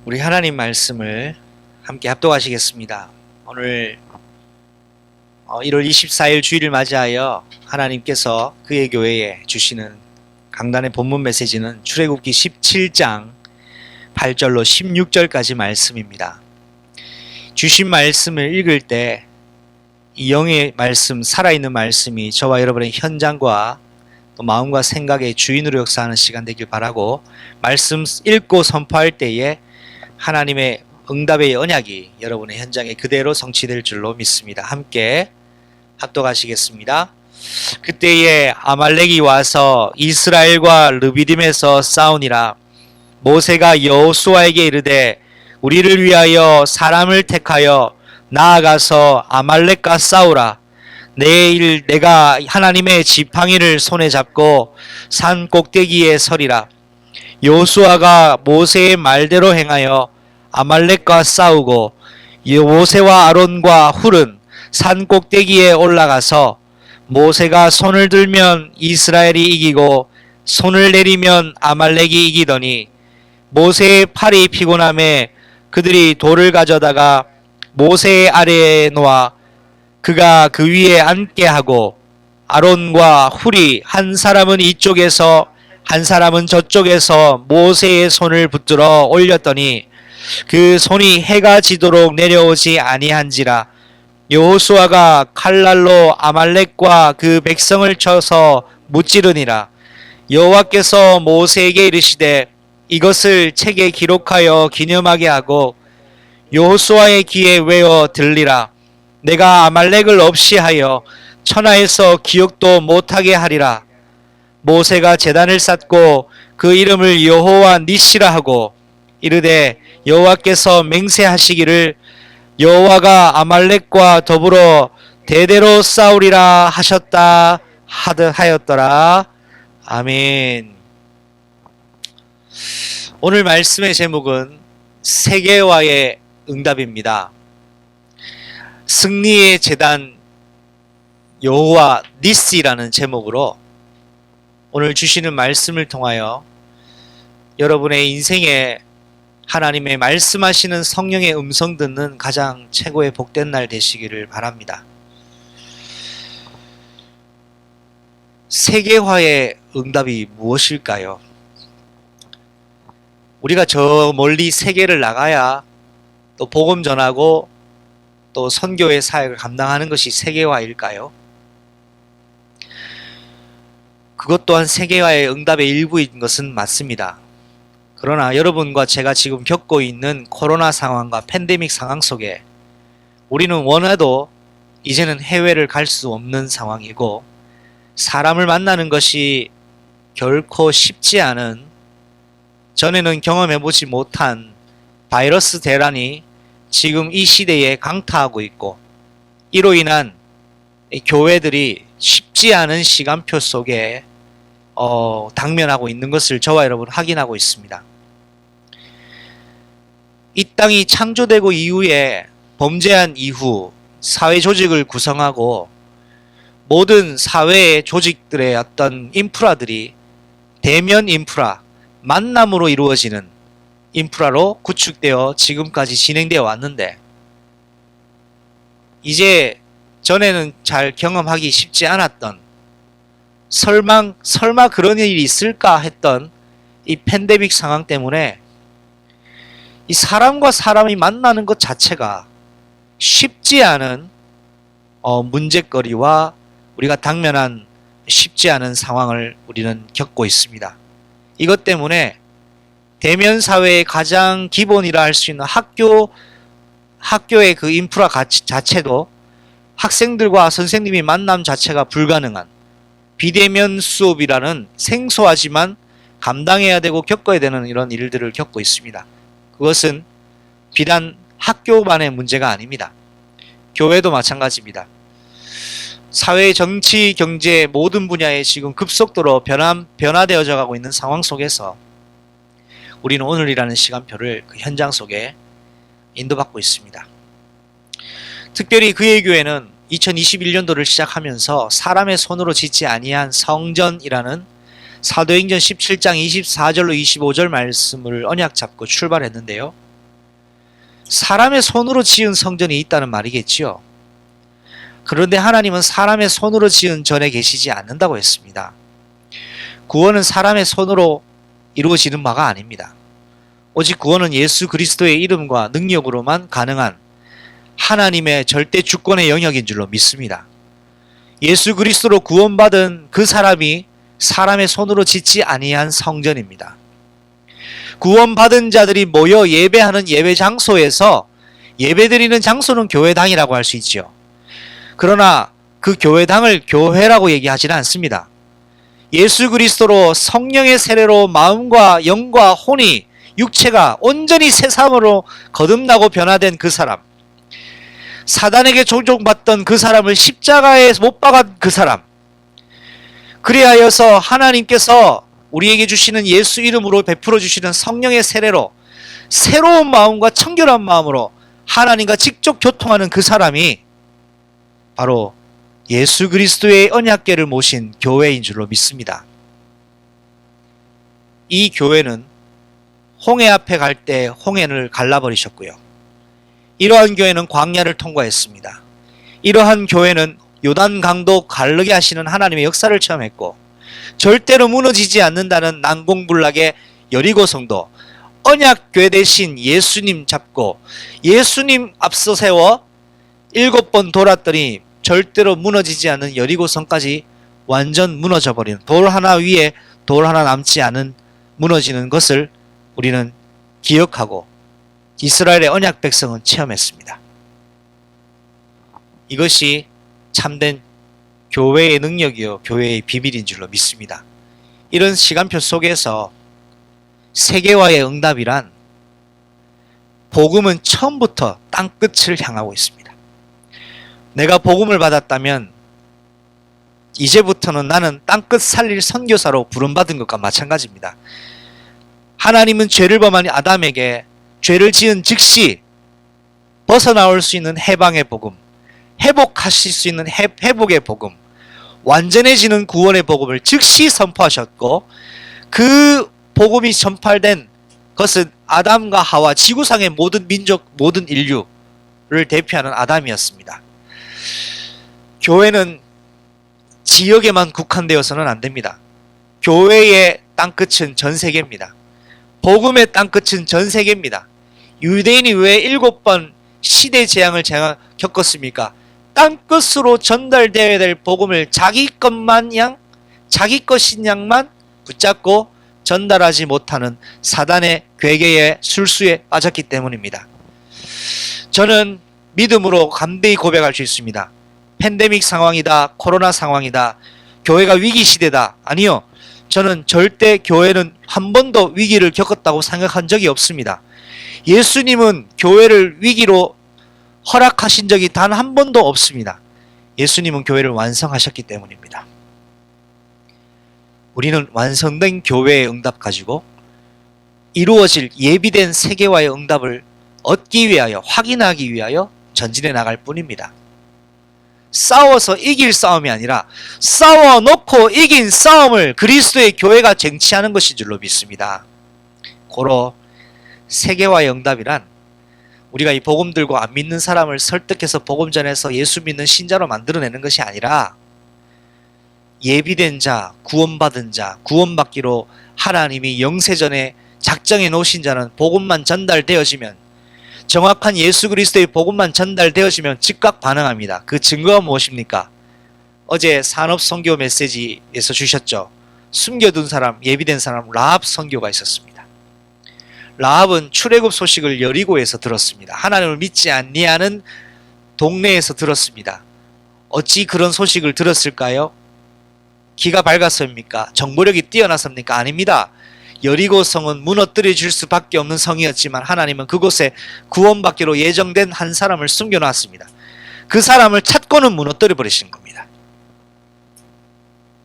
우리 하나님 말씀을 함께 합독하시겠습니다. 오늘 1월 24일 주일을 맞이하여 하나님께서 그의 교회에 주시는 강단의 본문 메시지는 출애굽기 17장 8절로 16절까지 말씀입니다. 주신 말씀을 읽을 때 이 영의 말씀, 살아있는 말씀이 저와 여러분의 현장과 또 마음과 생각의 주인으로 역사하는 시간 되길 바라고, 말씀 읽고 선포할 때에 하나님의 응답의 언약이 여러분의 현장에 그대로 성취될 줄로 믿습니다. 함께 합독하시겠습니다. 그때에 아말렉이 와서 이스라엘과 르비딤에서 싸우니라. 모세가 여호수아에게 이르되 우리를 위하여 사람을 택하여 나아가서 아말렉과 싸우라. 내일 내가 하나님의 지팡이를 손에 잡고 산 꼭대기에 서리라. 여호수아가 모세의 말대로 행하여 아말렉과 싸우고 모세와 아론과 훌은 산 꼭대기에 올라가서 모세가 손을 들면 이스라엘이 이기고 손을 내리면 아말렉이 이기더니 모세의 팔이 피곤함에 그들이 돌을 가져다가 모세의 아래에 놓아 그가 그 위에 앉게 하고 아론과 훌이 한 사람은 이쪽에서 한 사람은 저쪽에서 모세의 손을 붙들어 올렸더니 그 손이 해가 지도록 내려오지 아니한지라. 여호수아가 칼날로 아말렉과 그 백성을 쳐서 무찌르니라. 여호와께서 모세에게 이르시되 이것을 책에 기록하여 기념하게 하고 여호수아의 귀에 외워 들리라. 내가 아말렉을 없이 하여 천하에서 기억도 못하게 하리라. 모세가 제단을 쌓고 그 이름을 여호와 니시라 하고 이르되 여호와께서 맹세하시기를 여호와가 아말렉과 더불어 대대로 싸우리라 하셨다 하였더라. 아멘. 오늘 말씀의 제목은 세계와의 응답입니다. 승리의 제단 여호와 니시라는 제목으로 오늘 주시는 말씀을 통하여 여러분의 인생에 하나님의 말씀하시는 성령의 음성 듣는 가장 최고의 복된 날 되시기를 바랍니다. 세계화의 응답이 무엇일까요? 우리가 저 멀리 세계를 나가야 또 복음 전하고 또 선교의 사역을 감당하는 것이 세계화일까요? 그것 또한 세계화의 응답의 일부인 것은 맞습니다. 그러나 여러분과 제가 지금 겪고 있는 코로나 상황과 팬데믹 상황 속에 우리는 원해도 이제는 해외를 갈 수 없는 상황이고, 사람을 만나는 것이 결코 쉽지 않은, 전에는 경험해보지 못한 바이러스 대란이 지금 이 시대에 강타하고 있고, 이로 인한 교회들이 쉽지 않은 시간표 속에 당면하고 있는 것을 저와 여러분 확인하고 있습니다. 이 땅이 창조되고 이후에 범죄한 이후 사회 조직을 구성하고 모든 사회의 조직들의 어떤 인프라들이 대면 인프라, 만남으로 이루어지는 인프라로 구축되어 지금까지 진행되어 왔는데, 이제 전에는 잘 경험하기 쉽지 않았던, 설마 그런 일이 있을까 했던 이 팬데믹 상황 때문에 이 사람과 사람이 만나는 것 자체가 쉽지 않은 문제거리와 우리가 당면한 쉽지 않은 상황을 우리는 겪고 있습니다. 이것 때문에 대면 사회의 가장 기본이라 할 수 있는 학교의 그 인프라 자체도 학생들과 선생님이 만남 자체가 불가능한 비대면 수업이라는 생소하지만 감당해야 되고 겪어야 되는 이런 일들을 겪고 있습니다. 그것은 비단 학교만의 문제가 아닙니다. 교회도 마찬가지입니다. 사회, 정치, 경제 모든 분야에 지금 급속도로 변화되어져 가고 있는 상황 속에서 우리는 오늘이라는 시간표를 그 현장 속에 인도받고 있습니다. 특별히 그의 교회는 2021년도를 시작하면서 사람의 손으로 짓지 아니한 성전이라는 사도행전 17장 24절로 25절 말씀을 언약 잡고 출발했는데요. 사람의 손으로 지은 성전이 있다는 말이겠지요. 그런데 하나님은 사람의 손으로 지은 전에 계시지 않는다고 했습니다. 구원은 사람의 손으로 이루어지는 바가 아닙니다. 오직 구원은 예수 그리스도의 이름과 능력으로만 가능한 하나님의 절대 주권의 영역인 줄로 믿습니다. 예수 그리스도로 구원받은 그 사람이 사람의 손으로 짓지 아니한 성전입니다. 구원받은 자들이 모여 예배하는 예배 장소에서 예배드리는 장소는 교회당이라고 할 수 있죠. 그러나 그 교회당을 교회라고 얘기하지는 않습니다. 예수 그리스도로 성령의 세례로 마음과 영과 혼이 육체가 온전히 새 사람으로 거듭나고 변화된 그 사람, 사단에게 조종받던 그 사람을 십자가에 못 박은 그 사람, 그리하여서 하나님께서 우리에게 주시는 예수 이름으로 베풀어 주시는 성령의 세례로 새로운 마음과 청결한 마음으로 하나님과 직접 교통하는 그 사람이 바로 예수 그리스도의 언약궤를 모신 교회인 줄로 믿습니다. 이 교회는 홍해 앞에 갈 때 홍해를 갈라버리셨고요. 이러한 교회는 광야를 통과했습니다. 이러한 교회는 요단강도 가르게 하시는 하나님의 역사를 체험했고, 절대로 무너지지 않는다는 난공불락의 여리고성도 언약궤 대신 예수님 잡고 예수님 앞서 세워 7번 돌았더니 절대로 무너지지 않는 여리고성까지 완전 무너져 버리는, 돌 하나 위에 돌 하나 남지 않은 무너지는 것을 우리는 기억하고 이스라엘의 언약 백성은 체험했습니다. 이것이 참된 교회의 능력이요 교회의 비밀인 줄로 믿습니다. 이런 시간표 속에서 세계화의 응답이란 복음은 처음부터 땅끝을 향하고 있습니다. 내가 복음을 받았다면 이제부터는 나는 땅끝 살릴 선교사로 부름받은 것과 마찬가지입니다. 하나님은 죄를 범한 아담에게 죄를 지은 즉시 벗어나올 수 있는 해방의 복음, 회복하실 수 있는 회복의 복음, 완전해지는 구원의 복음을 즉시 선포하셨고, 그 복음이 전파된 것은 아담과 하와, 지구상의 모든 민족, 모든 인류를 대표하는 아담이었습니다. 교회는 지역에만 국한되어서는 안 됩니다. 교회의 땅끝은 전 세계입니다. 복음의 땅끝은 전 세계입니다. 유대인이 왜 7번 시대 재앙을 겪었습니까? 땅끝으로 전달되어야 될 복음을 자기 것인 양만 붙잡고 전달하지 못하는 사단의 괴계의 술수에 빠졌기 때문입니다. 저는 믿음으로 담대히 고백할 수 있습니다. 팬데믹 상황이다, 코로나 상황이다, 교회가 위기 시대다. 아니요. 저는 절대 교회는 한 번도 위기를 겪었다고 생각한 적이 없습니다. 예수님은 교회를 위기로 허락하신 적이 단 한 번도 없습니다. 예수님은 교회를 완성하셨기 때문입니다. 우리는 완성된 교회의 응답 가지고 이루어질 예비된 세계화의 응답을 얻기 위하여, 확인하기 위하여 전진해 나갈 뿐입니다. 싸워서 이길 싸움이 아니라 싸워놓고 이긴 싸움을 그리스도의 교회가 쟁취하는 것인 줄로 믿습니다. 고로 세계화의 응답이란 우리가 이 복음 들고 안 믿는 사람을 설득해서 복음 전해서 예수 믿는 신자로 만들어내는 것이 아니라 예비된 자, 구원받은 자, 구원받기로 하나님이 영세전에 작정해 놓으신 자는 복음만 전달되어지면, 정확한 예수 그리스도의 복음만 전달되어지면 즉각 반응합니다. 그 증거가 무엇입니까? 어제 산업 선교 메시지에서 주셨죠. 숨겨둔 사람, 예비된 사람 라합 선교가 있었습니다. 라합은 출애굽 소식을 여리고에서 들었습니다. 하나님을 믿지 않니하는 동네에서 들었습니다. 어찌 그런 소식을 들었을까요? 기가 밝았습니까? 정보력이 뛰어났습니까? 아닙니다. 여리고성은 무너뜨려질 수밖에 없는 성이었지만 하나님은 그곳에 구원받기로 예정된 한 사람을 숨겨놨습니다. 그 사람을 찾고는 무너뜨려 버리신 겁니다.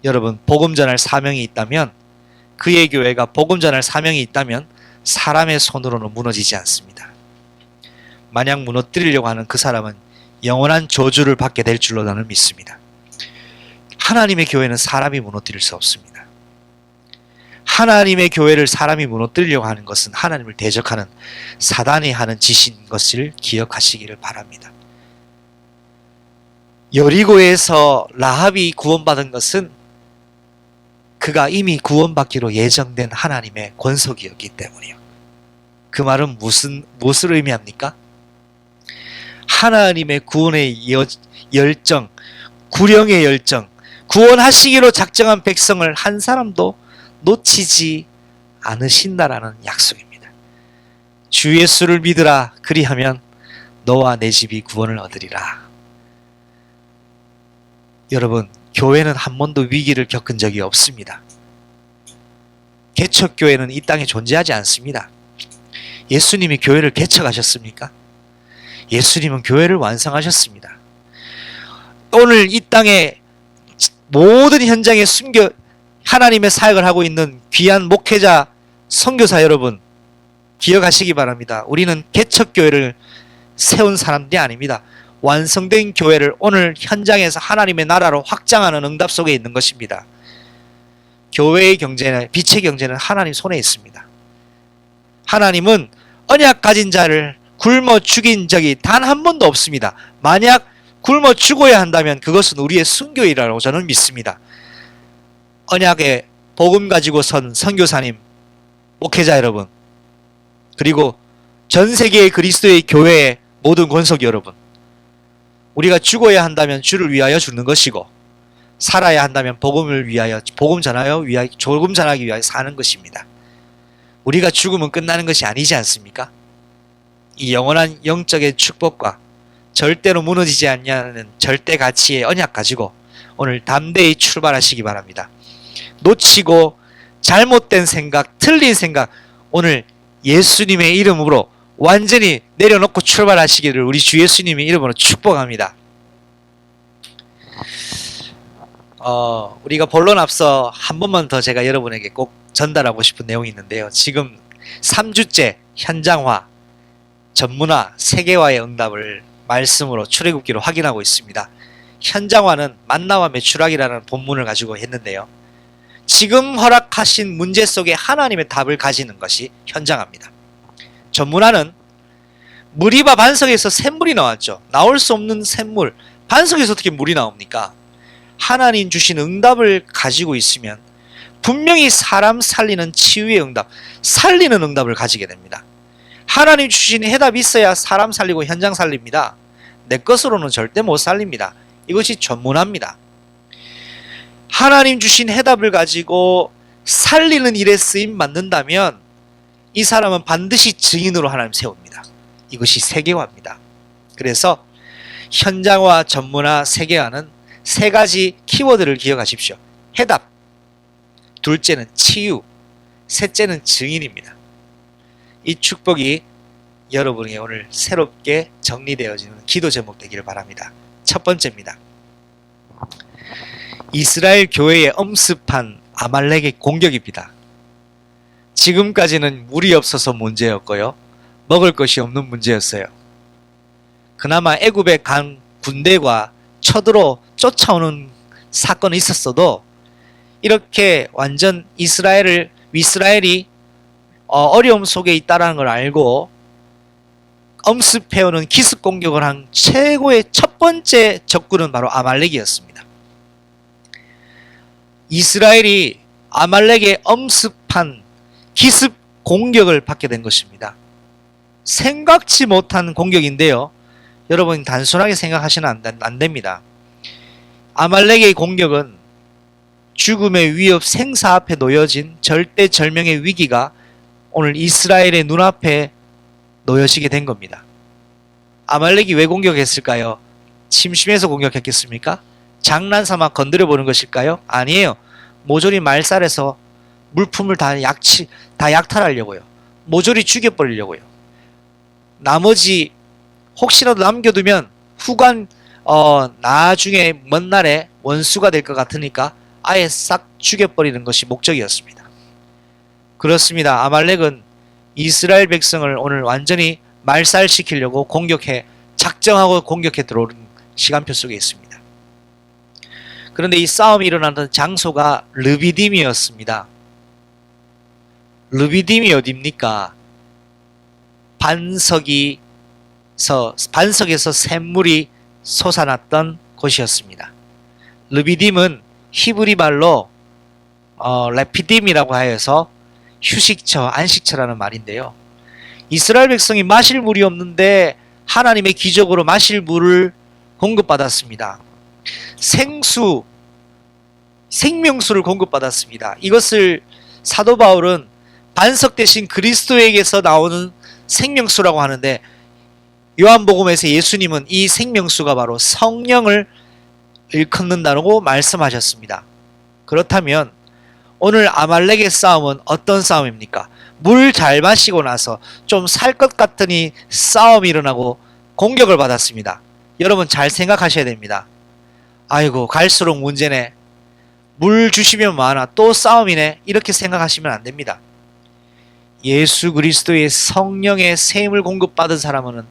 여러분, 복음 전할 사명이 있다면, 그의 교회가 복음 전할 사명이 있다면 사람의 손으로는 무너지지 않습니다. 만약 무너뜨리려고 하는 그 사람은 영원한 저주를 받게 될 줄로 나는 믿습니다. 하나님의 교회는 사람이 무너뜨릴 수 없습니다. 하나님의 교회를 사람이 무너뜨리려고 하는 것은 하나님을 대적하는 사단이 하는 짓인 것을 기억하시기를 바랍니다. 여리고에서 라합이 구원받은 것은 그가 이미 구원받기로 예정된 하나님의 권속이었기 때문이요. 그 말은 무엇을 의미합니까? 하나님의 구원의 열정, 구령의 열정, 구원하시기로 작정한 백성을 한 사람도 놓치지 않으신다라는 약속입니다. 주 예수를 믿으라, 그리하면 너와 내 집이 구원을 얻으리라. 여러분, 교회는 한 번도 위기를 겪은 적이 없습니다. 개척교회는 이 땅에 존재하지 않습니다. 예수님이 교회를 개척하셨습니까? 예수님은 교회를 완성하셨습니다. 오늘 이 땅에 모든 현장에 숨겨 하나님의 사역을 하고 있는 귀한 목회자, 선교사 여러분, 기억하시기 바랍니다. 우리는 개척교회를 세운 사람들이 아닙니다. 완성된 교회를 오늘 현장에서 하나님의 나라로 확장하는 응답 속에 있는 것입니다. 교회의 경제는, 빛의 경제는 하나님 손에 있습니다. 하나님은 언약 가진 자를 굶어 죽인 적이 단 한 번도 없습니다. 만약 굶어 죽어야 한다면 그것은 우리의 순교이라고 저는 믿습니다. 언약의 복음 가지고 선 선교사님, 목회자 여러분, 그리고 전 세계의 그리스도의 교회의 모든 권속 여러분, 우리가 죽어야 한다면 주를 위하여 죽는 것이고 살아야 한다면 복음을 위하여, 복음 전하기 위하여 사는 것입니다. 우리가 죽으면 끝나는 것이 아니지 않습니까? 이 영원한 영적의 축복과 절대로 무너지지 않냐는 절대 가치의 언약 가지고 오늘 담대히 출발하시기 바랍니다. 놓치고 잘못된 생각, 틀린 생각, 오늘 예수님의 이름으로 완전히 내려놓고 출발하시기를 우리 주 예수님의 이름으로 축복합니다. 우리가 본론 앞서 한 번만 더 제가 여러분에게 꼭 전달하고 싶은 내용이 있는데요. 지금 3주째 현장화, 전문화, 세계화의 응답을 말씀으로 출애굽기로 확인하고 있습니다. 현장화는 만나와 메추라기라는 본문을 가지고 했는데요. 지금 허락하신 문제 속에 하나님의 답을 가지는 것이 현장화입니다. 전문화는 무리바 반석에서 샘물이 나왔죠. 나올 수 없는 샘물, 반석에서 어떻게 물이 나옵니까? 하나님 주신 응답을 가지고 있으면 분명히 사람 살리는 치유의 응답, 살리는 응답을 가지게 됩니다. 하나님 주신 해답이 있어야 사람 살리고 현장 살립니다. 내 것으로는 절대 못 살립니다. 이것이 전문화입니다. 하나님 주신 해답을 가지고 살리는 일에 쓰임 받는다면 이 사람은 반드시 증인으로 하나님 세웁니다. 이것이 세계화입니다. 그래서 현장화, 전문화, 세계화는 세 가지 키워드를 기억하십시오. 해답, 둘째는 치유, 셋째는 증인입니다. 이 축복이 여러분이 오늘 새롭게 정리되어지는 기도 제목 되기를 바랍니다. 첫 번째입니다. 이스라엘 교회에 엄습한 아말렉의 공격입니다. 지금까지는 물이 없어서 문제였고요. 먹을 것이 없는 문제였어요. 그나마 애굽에 간 군대가 쳐들어 쫓아오는 사건이 있었어도 이렇게 완전 이스라엘이 어려움 속에 있다는 걸 알고 엄습해오는 기습 공격을 한 최고의 첫 번째 적군은 바로 아말렉이었습니다. 이스라엘이 아말렉의 엄습한 기습 공격을 받게 된 것입니다. 생각지 못한 공격인데요. 여러분 단순하게 생각하시면 안 됩니다. 아말렉의 공격은 죽음의 위협 생사 앞에 놓여진 절대절명의 위기가 오늘 이스라엘의 눈앞에 놓여지게 된 겁니다. 아말렉이 왜 공격했을까요? 심심해서 공격했겠습니까? 장난삼아 건드려보는 것일까요? 아니에요. 모조리 말살해서 물품을 다 약탈하려고요. 모조리 죽여버리려고요. 나머지 혹시라도 남겨두면 후관 나중에 먼 날에 원수가 될 것 같으니까 아예 싹 죽여버리는 것이 목적이었습니다. 그렇습니다. 아말렉은 이스라엘 백성을 오늘 완전히 말살시키려고 작정하고 공격해 들어오는 시간표 속에 있습니다. 그런데 이 싸움이 일어나던 장소가 르비딤이었습니다. 르비딤이 어딥니까? 반석에서 샘물이 솟아났던 곳이었습니다. 르비딤은 히브리 말로 레피딤이라고 하여서 휴식처, 안식처라는 말인데요. 이스라엘 백성이 마실 물이 없는데 하나님의 기적으로 마실 물을 공급받았습니다. 생명수를 공급받았습니다. 이것을 사도 바울은 반석 대신 그리스도에게서 나오는 생명수라고 하는데, 요한복음에서 예수님은 이 생명수가 바로 성령을 일컫는다고 말씀하셨습니다. 그렇다면 오늘 아말렉의 싸움은 어떤 싸움입니까? 물 잘 마시고 나서 좀 살 것 같더니 싸움이 일어나고 공격을 받았습니다. 여러분 잘 생각하셔야 됩니다. 아이고 갈수록 문제네. 물 주시면 많아. 또 싸움이네. 이렇게 생각하시면 안 됩니다. 예수 그리스도의 성령의 샘을 공급받은 사람은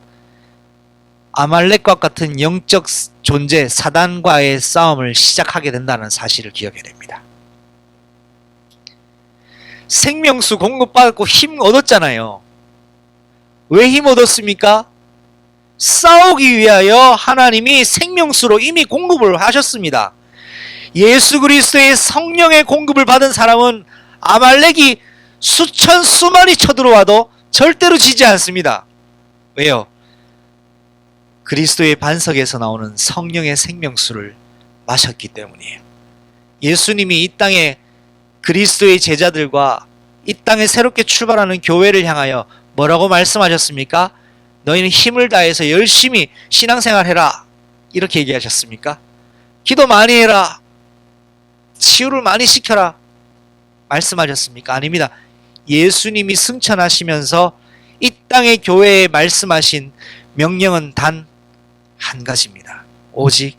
아말렉과 같은 영적 존재 사단과의 싸움을 시작하게 된다는 사실을 기억해야 됩니다. 생명수 공급받고 힘 얻었잖아요. 왜 힘 얻었습니까? 싸우기 위하여 하나님이 생명수로 이미 공급을 하셨습니다. 예수 그리스도의 성령의 공급을 받은 사람은 아말렉이 수천 수만이 쳐들어와도 절대로 지지 않습니다. 왜요? 그리스도의 반석에서 나오는 성령의 생명수를 마셨기 때문이에요. 예수님이 이 땅에 그리스도의 제자들과 이 땅에 새롭게 출발하는 교회를 향하여 뭐라고 말씀하셨습니까? 너희는 힘을 다해서 열심히 신앙생활 해라. 이렇게 얘기하셨습니까? 기도 많이 해라. 치유를 많이 시켜라. 말씀하셨습니까? 아닙니다. 예수님이 승천하시면서 이 땅의 교회에 말씀하신 명령은 단 한 가지입니다. 오직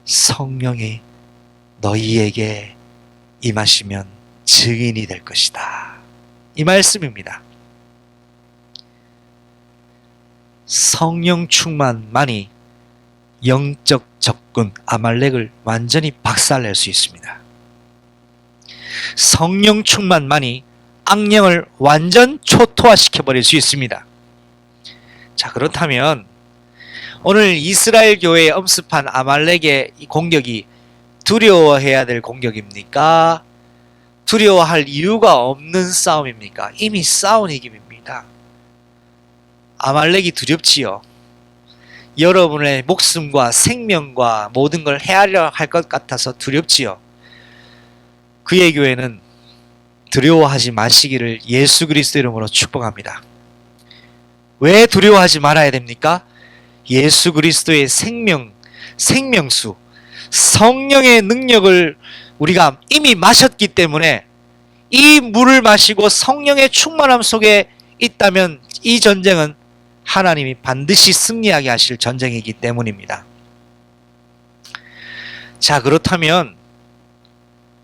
성령이 너희에게 임하시면 증인이 될 것이다. 이 말씀입니다. 성령 충만만이 영적 적군 아말렉을 완전히 박살낼 수 있습니다. 성령 충만만이 악령을 완전 초토화시켜버릴 수 있습니다. 자, 그렇다면 오늘 이스라엘 교회에 엄습한 아말렉의 이 공격이 두려워해야 될 공격입니까? 두려워할 이유가 없는 싸움입니까? 이미 싸운 이김입니다. 아말렉이 두렵지요. 여러분의 목숨과 생명과 모든 걸 헤아려 할 것 같아서 두렵지요. 그의 교회는 두려워하지 마시기를 예수 그리스도 이름으로 축복합니다. 왜 두려워하지 말아야 됩니까? 예수 그리스도의 생명수, 성령의 능력을 우리가 이미 마셨기 때문에 이 물을 마시고 성령의 충만함 속에 있다면 이 전쟁은 하나님이 반드시 승리하게 하실 전쟁이기 때문입니다. 자, 그렇다면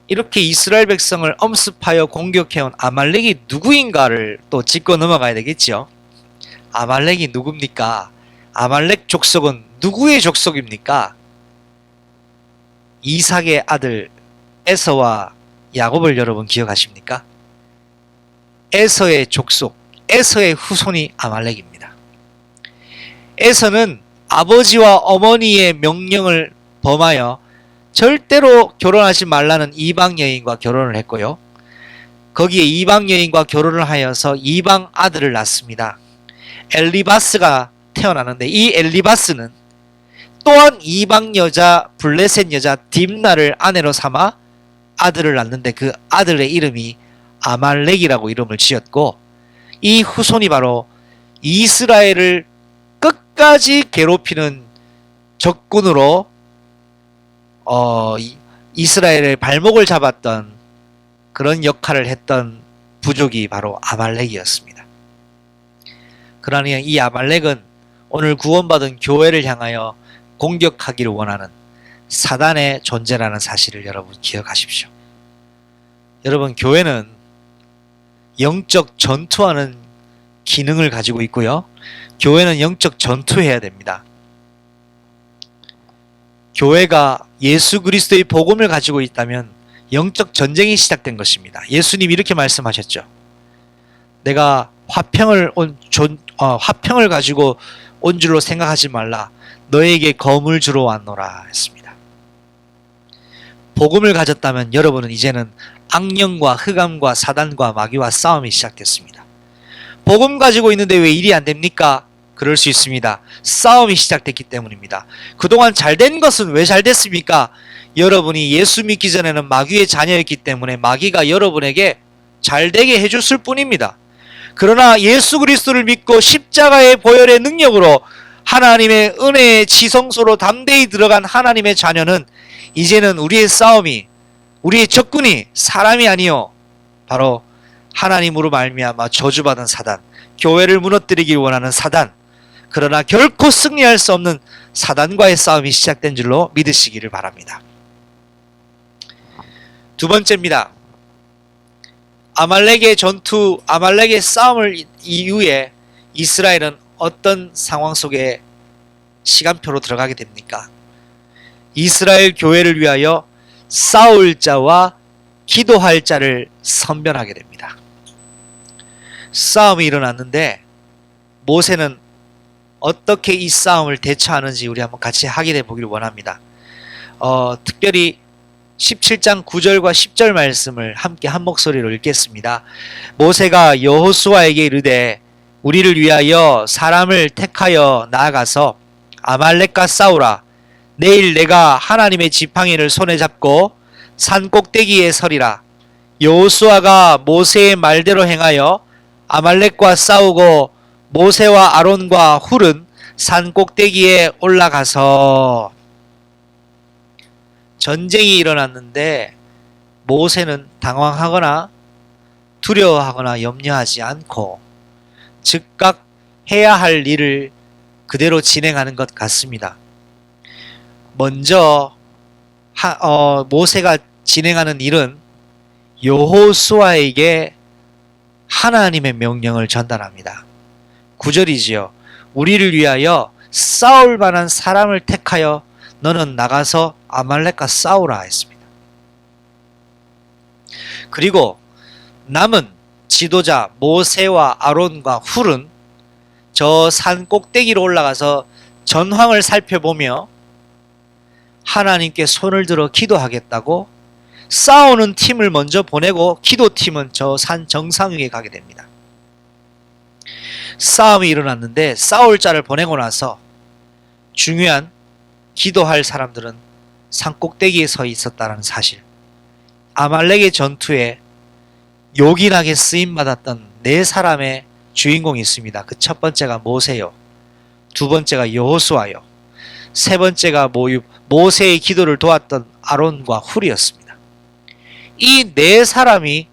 이렇게 이스라엘 백성을 엄습하여 공격해온 아말렉이 누구인가를 또 짚고 넘어가야 되겠죠. 아말렉이 누굽니까? 아말렉 족속은 누구의 족속입니까? 이삭의 아들 에서와 야곱을 여러분 기억하십니까? 에서의 족속, 에서의 후손이 아말렉입니다. 에서는 아버지와 어머니의 명령을 범하여 절대로 결혼하지 말라는 이방 여인과 결혼을 했고요. 거기에 이방 여인과 결혼을 하여서 이방 아들을 낳습니다. 엘리바스가 태어나는데 이 엘리바스는 또한 이방 여자 블레셋 여자 딥나를 아내로 삼아 아들을 낳는데 그 아들의 이름이 아말렉이라고 이름을 지었고, 이 후손이 바로 이스라엘을 끝까지 괴롭히는 적군으로 이스라엘의 발목을 잡았던 그런 역할을 했던 부족이 바로 아말렉이었습니다. 그러니 이 아말렉은 오늘 구원받은 교회를 향하여 공격하기를 원하는 사단의 존재라는 사실을 여러분 기억하십시오. 여러분, 교회는 영적 전투하는 기능을 가지고 있고요. 교회는 영적 전투해야 됩니다. 교회가 예수 그리스도의 복음을 가지고 있다면 영적 전쟁이 시작된 것입니다. 예수님이 이렇게 말씀하셨죠. 내가 화평을 가지고 온 줄로 생각하지 말라. 너에게 검을 주러 왔노라 했습니다. 복음을 가졌다면 여러분은 이제는 악령과 흑암과 사단과 마귀와 싸움이 시작됐습니다. 복음 가지고 있는데 왜 일이 안 됩니까? 그럴 수 있습니다. 싸움이 시작됐기 때문입니다. 그동안 잘된 것은 왜 잘 됐습니까? 여러분이 예수 믿기 전에는 마귀의 자녀였기 때문에 마귀가 여러분에게 잘되게 해줬을 뿐입니다. 그러나 예수 그리스도를 믿고 십자가의 보혈의 능력으로 하나님의 은혜의 지성소로 담대히 들어간 하나님의 자녀는 이제는 우리의 싸움이, 우리의 적군이 사람이 아니요 바로 하나님으로 말미암아 저주받은 사단, 교회를 무너뜨리길 원하는 사단, 그러나 결코 승리할 수 없는 사단과의 싸움이 시작된 줄로 믿으시기를 바랍니다. 두 번째입니다. 아말렉의 전투, 아말렉의 싸움을 이후에 이스라엘은 어떤 상황 속에 시간표로 들어가게 됩니까? 이스라엘 교회를 위하여 싸울 자와 기도할 자를 선별하게 됩니다. 싸움이 일어났는데 모세는 어떻게 이 싸움을 대처하는지 우리 한번 같이 확인해 보기를 원합니다. 특별히 17장 9절과 10절 말씀을 함께 한 목소리로 읽겠습니다. 모세가 여호수아에게 이르되 우리를 위하여 사람을 택하여 나아가서 아말렉과 싸우라. 내일 내가 하나님의 지팡이를 손에 잡고 산 꼭대기에 서리라. 여호수아가 모세의 말대로 행하여 아말렉과 싸우고 모세와 아론과 훌은 산 꼭대기에 올라가서 전쟁이 일어났는데 모세는 당황하거나 두려워하거나 염려하지 않고 즉각 해야 할 일을 그대로 진행하는 것 같습니다. 먼저 모세가 진행하는 일은 여호수아에게 하나님의 명령을 전달합니다. 9절이지요. 우리를 위하여 싸울 만한 사람을 택하여 너는 나가서 아말렉과 싸우라 했습니다. 그리고 남은 지도자 모세와 아론과 훌은 저 산 꼭대기로 올라가서 전황을 살펴보며 하나님께 손을 들어 기도하겠다고 싸우는 팀을 먼저 보내고 기도팀은 저 산 정상 위에 가게 됩니다. 싸움이 일어났는데 싸울 자를 보내고 나서 중요한 기도할 사람들은 산 꼭대기에 서 있었다는 사실, 아말렉의 전투에 요긴하게 쓰임받았던 네 사람의 주인공이 있습니다. 그 첫 번째가 모세요, 두 번째가 여호수아요, 세 번째가 모세의 기도를 도왔던 아론과 훌이었습니다. 이 네 사람이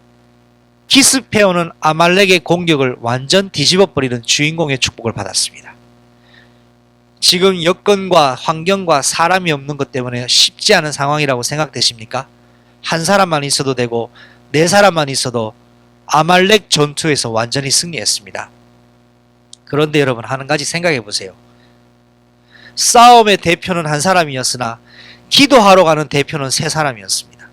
기습해오는 아말렉의 공격을 완전 뒤집어버리는 주인공의 축복을 받았습니다. 지금 여건과 환경과 사람이 없는 것 때문에 쉽지 않은 상황이라고 생각되십니까? 한 사람만 있어도 되고 네 사람만 있어도 아말렉 전투에서 완전히 승리했습니다. 그런데 여러분, 한 가지 생각해 보세요. 싸움의 대표는 한 사람이었으나 기도하러 가는 대표는 세 사람이었습니다.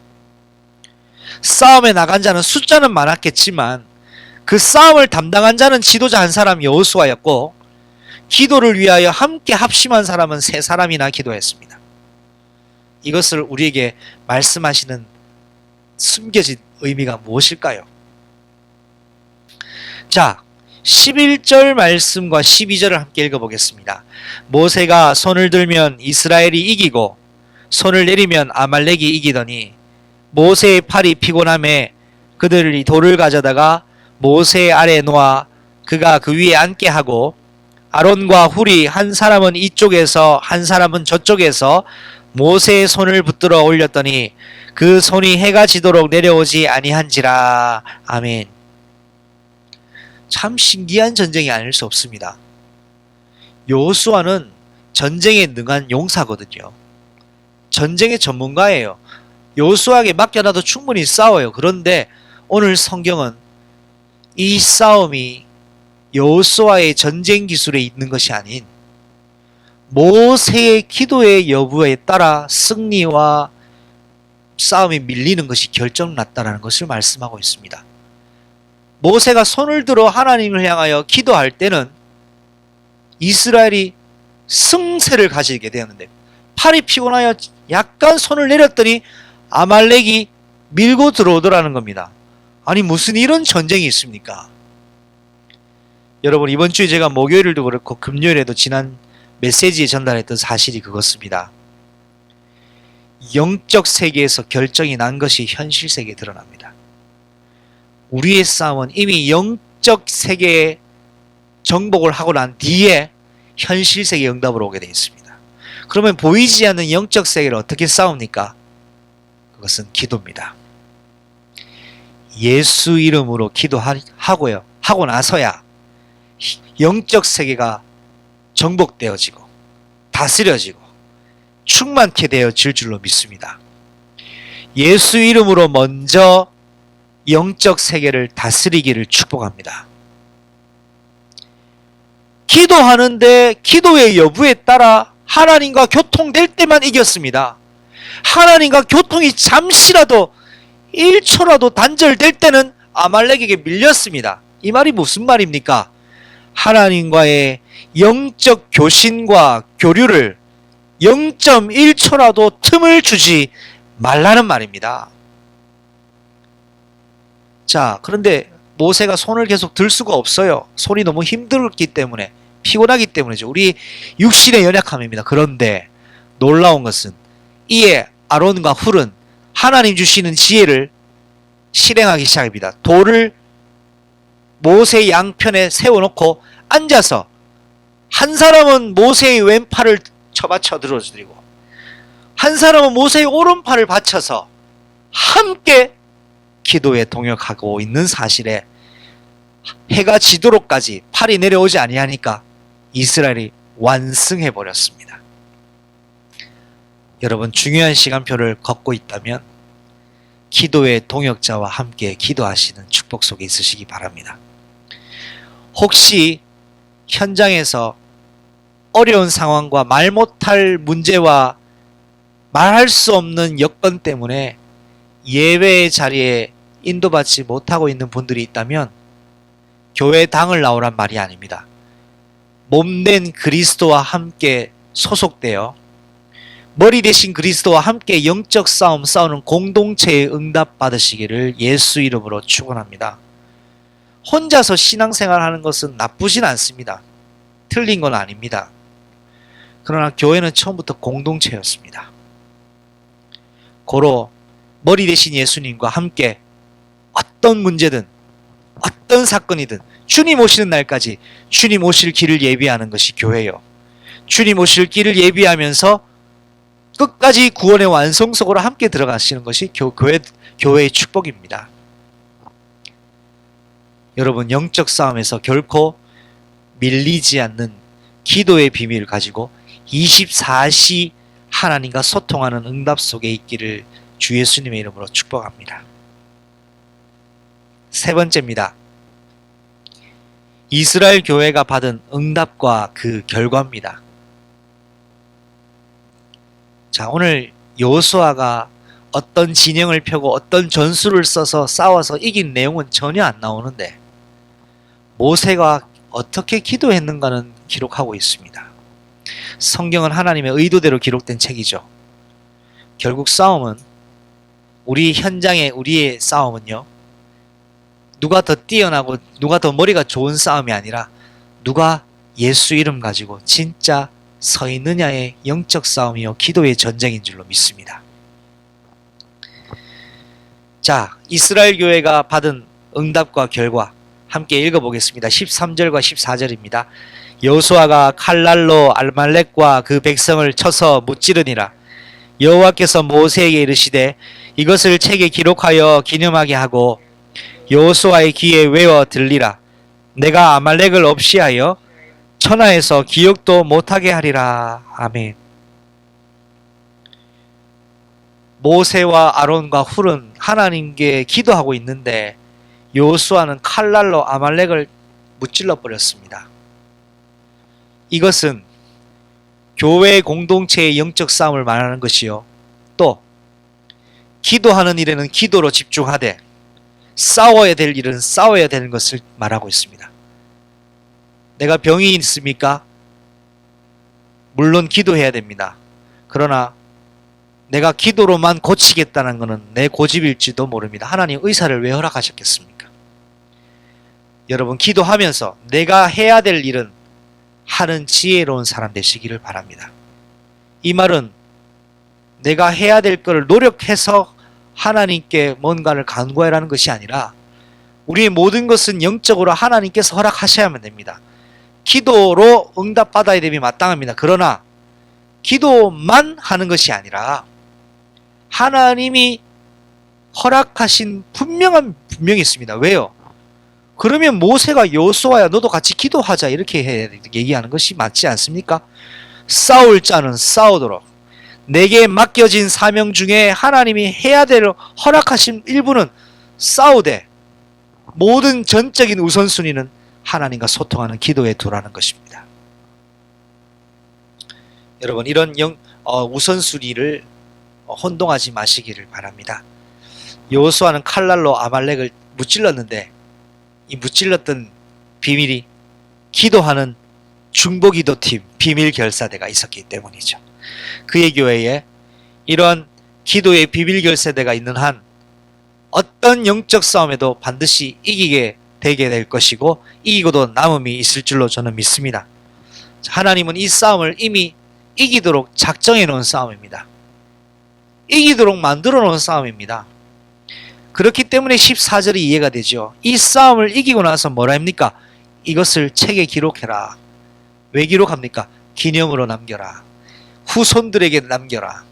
싸움에 나간 자는 숫자는 많았겠지만 그 싸움을 담당한 자는 지도자 한 사람 여호수아였고 기도를 위하여 함께 합심한 사람은 세 사람이나 기도했습니다. 이것을 우리에게 말씀하시는 숨겨진 의미가 무엇일까요? 자, 11절 말씀과 12절을 함께 읽어보겠습니다. 모세가 손을 들면 이스라엘이 이기고 손을 내리면 아말렉이 이기더니 모세의 팔이 피곤함에 그들이 돌을 가져다가 모세 아래에 놓아 그가 그 위에 앉게 하고 아론과 훌이 한 사람은 이쪽에서 한 사람은 저쪽에서 모세의 손을 붙들어 올렸더니 그 손이 해가 지도록 내려오지 아니한지라. 아멘. 참 신기한 전쟁이 아닐 수 없습니다. 여호수아는 전쟁에 능한 용사거든요. 전쟁의 전문가예요. 여호수아에게 맡겨놔도 충분히 싸워요. 그런데 오늘 성경은 이 싸움이 여호수아의 전쟁 기술에 있는 것이 아닌 모세의 기도의 여부에 따라 승리와 싸움이 밀리는 것이 결정났다는 것을 말씀하고 있습니다. 모세가 손을 들어 하나님을 향하여 기도할 때는 이스라엘이 승세를 가지게 되었는데, 팔이 피곤하여 약간 손을 내렸더니 아말렉이 밀고 들어오더라는 겁니다. 아니, 무슨 이런 전쟁이 있습니까? 여러분, 이번 주에 제가 목요일도 그렇고 금요일에도 지난 메시지에 전달했던 사실이 그것입니다. 영적 세계에서 결정이 난 것이 현실 세계에 드러납니다. 우리의 싸움은 이미 영적 세계에 정복을 하고 난 뒤에 현실 세계의 응답으로 오게 되어 있습니다. 그러면 보이지 않는 영적 세계를 어떻게 싸웁니까? 그것은 기도입니다. 예수 이름으로 기도하고요. 하고 나서야 영적 세계가 정복되어지고 다스려지고 충만케 되어질 줄로 믿습니다. 예수 이름으로 먼저 영적 세계를 다스리기를 축복합니다. 기도하는데 기도의 여부에 따라 하나님과 교통될 때만 이겼습니다. 하나님과 교통이 잠시라도 1초라도 단절될 때는 아말렉에게 밀렸습니다. 이 말이 무슨 말입니까? 하나님과의 영적 교신과 교류를 0.1초라도 틈을 주지 말라는 말입니다. 자, 그런데 모세가 손을 계속 들 수가 없어요. 손이 너무 힘들기 때문에, 피곤하기 때문이죠. 우리 육신의 연약함입니다. 그런데 놀라운 것은 이에 아론과 훌은 하나님 주시는 지혜를 실행하기 시작합니다. 돌을 모세의 양편에 세워놓고 앉아서 한 사람은 모세의 왼팔을 쳐받쳐 들어드리고 한 사람은 모세의 오른팔을 받쳐서 함께 기도에 동역하고 있는 사실에 해가 지도록까지 팔이 내려오지 아니하니까 이스라엘이 완승해 버렸습니다. 여러분, 중요한 시간표를 걷고 있다면 기도의 동역자와 함께 기도하시는 축복 속에 있으시기 바랍니다. 혹시 현장에서 어려운 상황과 말 못할 문제와 말할 수 없는 여건 때문에 예배의 자리에 인도받지 못하고 있는 분들이 있다면 교회 당을 나오란 말이 아닙니다. 몸된 그리스도와 함께 소속되어 머리 대신 그리스도와 함께 영적 싸움 싸우는 공동체의 응답 받으시기를 예수 이름으로 축원합니다. 혼자서 신앙생활하는 것은 나쁘진 않습니다. 틀린 건 아닙니다. 그러나 교회는 처음부터 공동체였습니다. 고로 머리 대신 예수님과 함께 어떤 문제든 어떤 사건이든 주님 오시는 날까지 주님 오실 길을 예비하는 것이 교회요. 주님 오실 길을 예비하면서 끝까지 구원의 완성 속으로 함께 들어가시는 것이 교회의 축복입니다. 여러분, 영적 싸움에서 결코 밀리지 않는 기도의 비밀을 가지고 24시 하나님과 소통하는 응답 속에 있기를 주 예수님의 이름으로 축복합니다. 세 번째입니다. 이스라엘 교회가 받은 응답과 그 결과입니다. 자, 오늘 여호수아가 어떤 진영을 펴고 어떤 전술을 써서 싸워서 이긴 내용은 전혀 안 나오는데 모세가 어떻게 기도했는가는 기록하고 있습니다. 성경은 하나님의 의도대로 기록된 책이죠. 결국 싸움은 우리 현장에 우리의 싸움은요, 누가 더 뛰어나고 누가 더 머리가 좋은 싸움이 아니라 누가 예수 이름 가지고 진짜 서 있느냐의 영적 싸움이요 기도의 전쟁인 줄로 믿습니다. 자, 이스라엘 교회가 받은 응답과 결과 함께 읽어보겠습니다. 13절과 14절입니다. 여호수아가 칼날로 아말렉과 그 백성을 쳐서 무찌르니라. 여호와께서 모세에게 이르시되 이것을 책에 기록하여 기념하게 하고 여호수아의 귀에 외워 들리라. 내가 아말렉을 없이하여 천하에서 기억도 못하게 하리라. 아멘. 모세와 아론과 훌은 하나님께 기도하고 있는데 여호수아는 칼날로 아말렉을 무찔러 버렸습니다. 이것은 교회 공동체의 영적 싸움을 말하는 것이요, 또 기도하는 일에는 기도로 집중하되 싸워야 될 일은 싸워야 되는 것을 말하고 있습니다. 내가 병이 있습니까? 물론 기도해야 됩니다. 그러나 내가 기도로만 고치겠다는 것은 내 고집일지도 모릅니다. 하나님 의사를 왜 허락하셨겠습니까? 여러분 기도하면서 내가 해야 될 일은 하는 지혜로운 사람 되시기를 바랍니다. 이 말은 내가 해야 될 것을 노력해서 하나님께 뭔가를 간구하라는 것이 아니라 우리의 모든 것은 영적으로 하나님께서 허락하셔야만 됩니다. 기도로 응답받아야 됨이 마땅합니다. 그러나 기도만 하는 것이 아니라 하나님이 허락하신 분명히 있습니다. 왜요? 그러면 모세가 여호수아야 너도 같이 기도하자 이렇게 얘기하는 것이 맞지 않습니까? 싸울 자는 싸우도록 내게 맡겨진 사명 중에 하나님이 해야 될 허락하신 일부는 싸우되 모든 전적인 우선순위는 하나님과 소통하는 기도에 두라는 것입니다. 여러분 이런 우선순위를 혼동하지 마시기를 바랍니다. 여호수아는 칼날로 아말렉을 무찔렀는데 이 무찔렀던 비밀이 기도하는 중보기도팀 비밀 결사대가 있었기 때문이죠. 그의 교회에 이러한 기도의 비밀 결사대가 있는 한 어떤 영적 싸움에도 반드시 이기게 되게 될 것이고 이기고도 남음이 있을 줄로 저는 믿습니다. 하나님은 이 싸움을 이미 이기도록 작정해 놓은 싸움입니다. 이기도록 만들어 놓은 싸움입니다. 그렇기 때문에 14절이 이해가 되죠. 이 싸움을 이기고 나서 뭐라 합니까? 이것을 책에 기록해라. 왜 기록합니까? 기념으로 남겨라. 후손들에게 남겨라.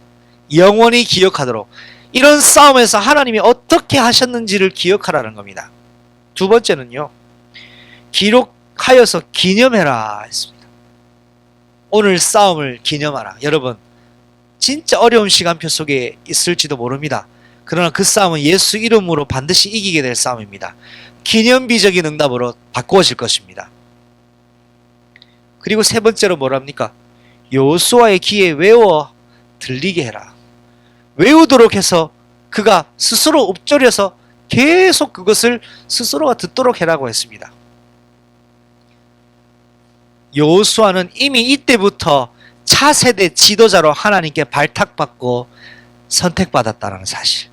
영원히 기억하도록. 이런 싸움에서 하나님이 어떻게 하셨는지를 기억하라는 겁니다. 두 번째는요. 기록하여서 기념해라 했습니다. 오늘 싸움을 기념하라. 여러분 진짜 어려운 시간표 속에 있을지도 모릅니다. 그러나 그 싸움은 예수 이름으로 반드시 이기게 될 싸움입니다. 기념비적인 응답으로 바꾸어질 것입니다. 그리고 세 번째로 뭐랍니까? 여호수아의 귀에 외워 들리게 해라. 외우도록 해서 그가 스스로 읊조려서 계속 그것을 스스로가 듣도록 해라고 했습니다. 여호수아는 이미 이때부터 차세대 지도자로 하나님께 발탁받고 선택받았다는 사실.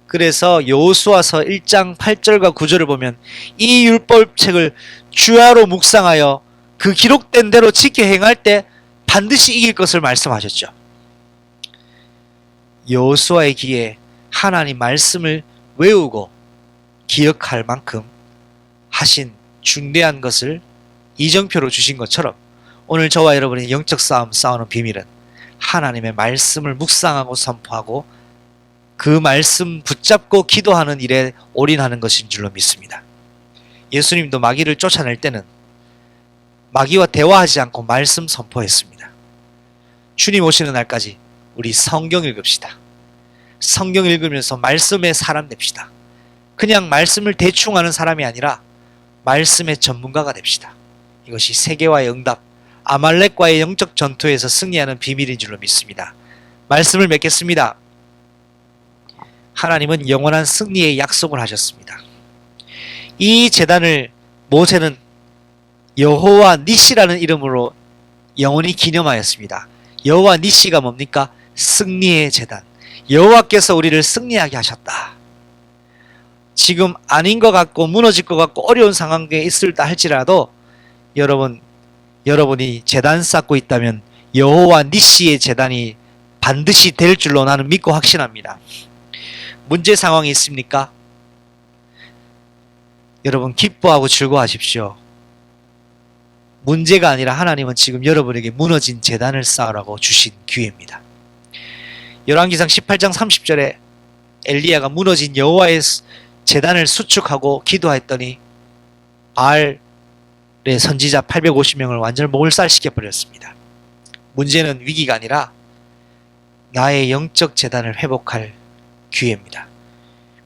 그래서 여호수아서 1장 8절과 9절을 보면 이 율법책을 주야로 묵상하여 그 기록된 대로 지켜 행할 때 반드시 이길 것을 말씀하셨죠. 여호수아의 귀에 하나님 말씀을 외우고 기억할 만큼 하신 중대한 것을 이정표로 주신 것처럼 오늘 저와 여러분의 영적 싸움 싸우는 비밀은 하나님의 말씀을 묵상하고 선포하고 그 말씀 붙잡고 기도하는 일에 올인하는 것인 줄로 믿습니다. 예수님도 마귀를 쫓아낼 때는 마귀와 대화하지 않고 말씀 선포했습니다. 주님 오시는 날까지 우리 성경 읽읍시다. 성경 읽으면서 말씀의 사람 됩시다. 그냥 말씀을 대충 하는 사람이 아니라 말씀의 전문가가 됩시다. 이것이 세계와의 응답, 아말렉과의 영적 전투에서 승리하는 비밀인 줄로 믿습니다. 말씀을 맺겠습니다. 하나님은 영원한 승리의 약속을 하셨습니다. 이 제단을 모세는 여호와 니시라는 이름으로 영원히 기념하였습니다. 여호와 니시가 뭡니까? 승리의 제단. 여호와께서 우리를 승리하게 하셨다. 지금 아닌 것 같고 무너질 것 같고 어려운 상황에 있을다 할지라도 여러분이 제단 쌓고 있다면 여호와 니시의 제단이 반드시 될 줄로 나는 믿고 확신합니다. 문제 상황이 있습니까? 여러분 기뻐하고 즐거워하십시오. 문제가 아니라 하나님은 지금 여러분에게 무너진 제단을 쌓으라고 주신 기회입니다. 열왕기상 18장 30절에 엘리야가 무너진 여호와의 제단을 수축하고 기도했더니 바알의 선지자 850명을 완전히 몰살시켜 버렸습니다. 문제는 위기가 아니라 나의 영적 제단을 회복할 기회입니다.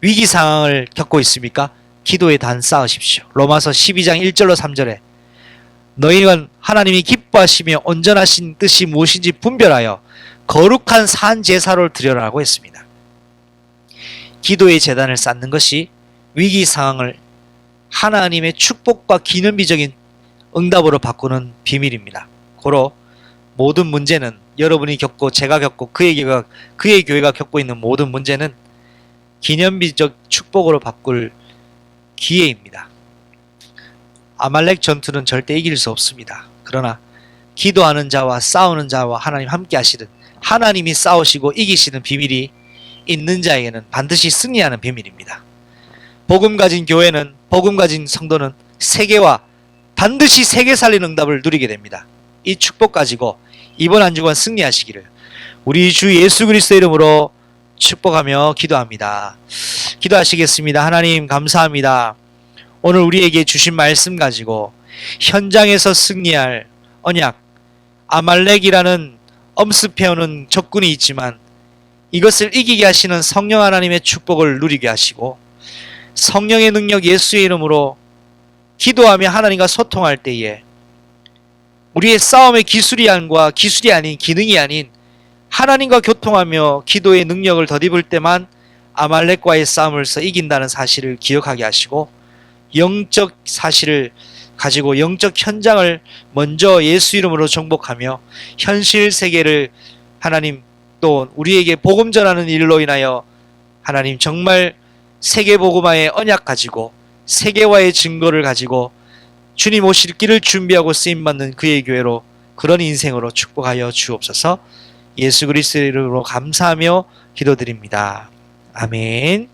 위기 상황을 겪고 있습니까? 기도의 단 쌓으십시오. 로마서 12장 1절로 3절에 너희는 하나님이 기뻐하시며 온전하신 뜻이 무엇인지 분별하여 거룩한 산 제사를 드려라고 했습니다. 기도의 재단을 쌓는 것이 위기 상황을 하나님의 축복과 기념비적인 응답으로 바꾸는 비밀입니다. 고로 모든 문제는 여러분이 겪고 제가 겪고 그의 교회가 겪고 있는 모든 문제는 기념비적 축복으로 바꿀 기회입니다. 아말렉 전투는 절대 이길 수 없습니다. 그러나 기도하는 자와 싸우는 자와 하나님 함께 하시는, 하나님이 싸우시고 이기시는 비밀이 있는 자에게는 반드시 승리하는 비밀입니다. 복음 가진 교회는, 복음 가진 성도는 세계와 반드시 세계 살리는 응답을 누리게 됩니다. 이 축복 가지고 이번 한 주간 승리하시기를 우리 주 예수 그리스도의 이름으로 축복하며 기도합니다. 기도하시겠습니다. 하나님 감사합니다. 오늘 우리에게 주신 말씀 가지고 현장에서 승리할 언약, 아말렉이라는 엄습해오는 적군이 있지만 이것을 이기게 하시는 성령 하나님의 축복을 누리게 하시고, 성령의 능력 예수의 이름으로 기도하며 하나님과 소통할 때에 우리의 싸움의 기술이 아닌 기능이 아닌 하나님과 교통하며 기도의 능력을 덧입을 때만 아말렉과의 싸움을서 이긴다는 사실을 기억하게 하시고, 영적 사실을 가지고 영적 현장을 먼저 예수 이름으로 정복하며 현실 세계를 하나님 또 우리에게 복음 전하는 일로 인하여 하나님 정말 세계 복음화의 언약 가지고 세계화의 증거를 가지고 주님 오실 길을 준비하고 쓰임받는 그의 교회로, 그런 인생으로 축복하여 주옵소서. 예수 그리스도의 이름으로 감사하며 기도드립니다. 아멘.